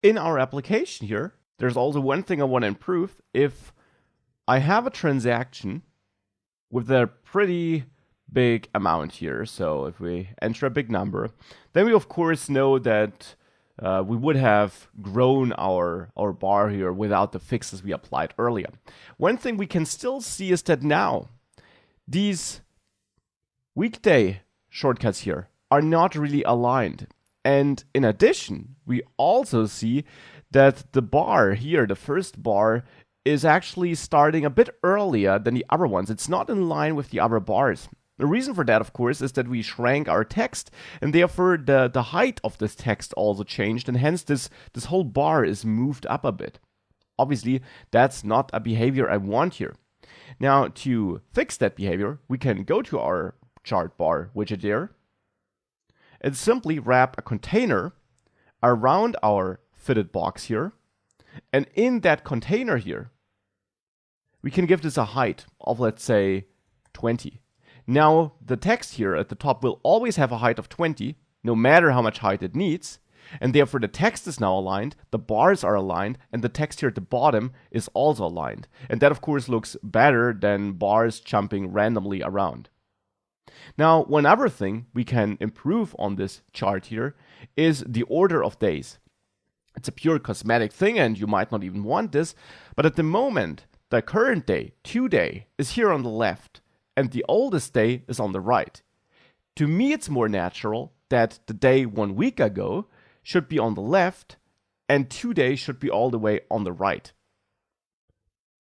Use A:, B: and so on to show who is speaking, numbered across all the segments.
A: in our application here, there's also one thing I want to improve. If I have a transaction with a pretty big amount here, so if we enter a big number, then we of course know that we would have grown our bar here without the fixes we applied earlier. One thing we can still see is that now these weekday shortcuts here are not really aligned. And in addition, we also see that the bar here, the first bar, is actually starting a bit earlier than the other ones. It's not in line with the other bars. The reason for that, of course, is that we shrank our text, and therefore the height of this text also changed, and hence this whole bar is moved up a bit. Obviously, that's not a behavior I want here. Now, to fix that behavior, we can go to our chart bar widget there, and simply wrap a container around our fitted box here, and in that container here, we can give this a height of, let's say, 20. Now, the text here at the top will always have a height of 20, no matter how much height it needs, and therefore the text is now aligned, the bars are aligned, and the text here at the bottom is also aligned. And that, of course, looks better than bars jumping randomly around. Now, one other thing we can improve on this chart here is the order of days. It's a pure cosmetic thing, and you might not even want this, but at the moment, the current day, today, is here on the left, and the oldest day is on the right. To me, it's more natural that the day 1 week ago should be on the left, and today should be all the way on the right.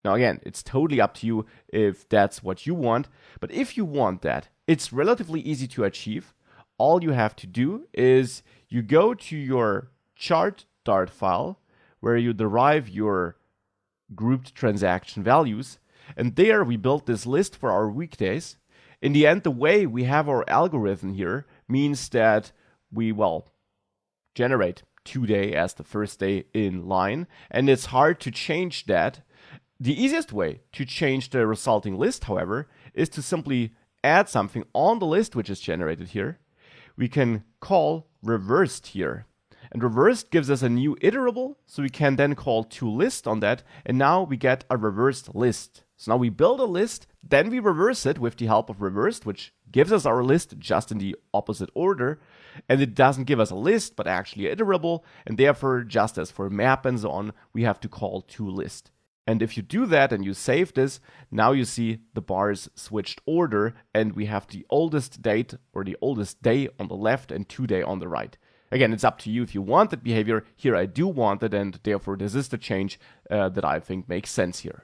A: Now again, it's totally up to you if that's what you want, but if you want that, it's relatively easy to achieve. All you have to do is you go to your chart.dart file, where you derive your grouped transaction values, and there we built this list for our weekdays. In the end, the way we have our algorithm here means that we, generate today as the first day in line, and it's hard to change that. The easiest way to change the resulting list, however, is to simply add something on the list which is generated here. We can call reversed here. And reversed gives us a new iterable, so we can then call toList on that, and now we get a reversed list. So now we build a list, then we reverse it with the help of reversed, which gives us our list just in the opposite order, and it doesn't give us a list, but actually an iterable, and therefore, just as for map and so on, we have to call toList. And if you do that and you save this, now you see the bars switched order, and we have the oldest date or the oldest day on the left and today on the right. Again, it's up to you if you want that behavior. Here I do want it, and therefore this is the change that I think makes sense here.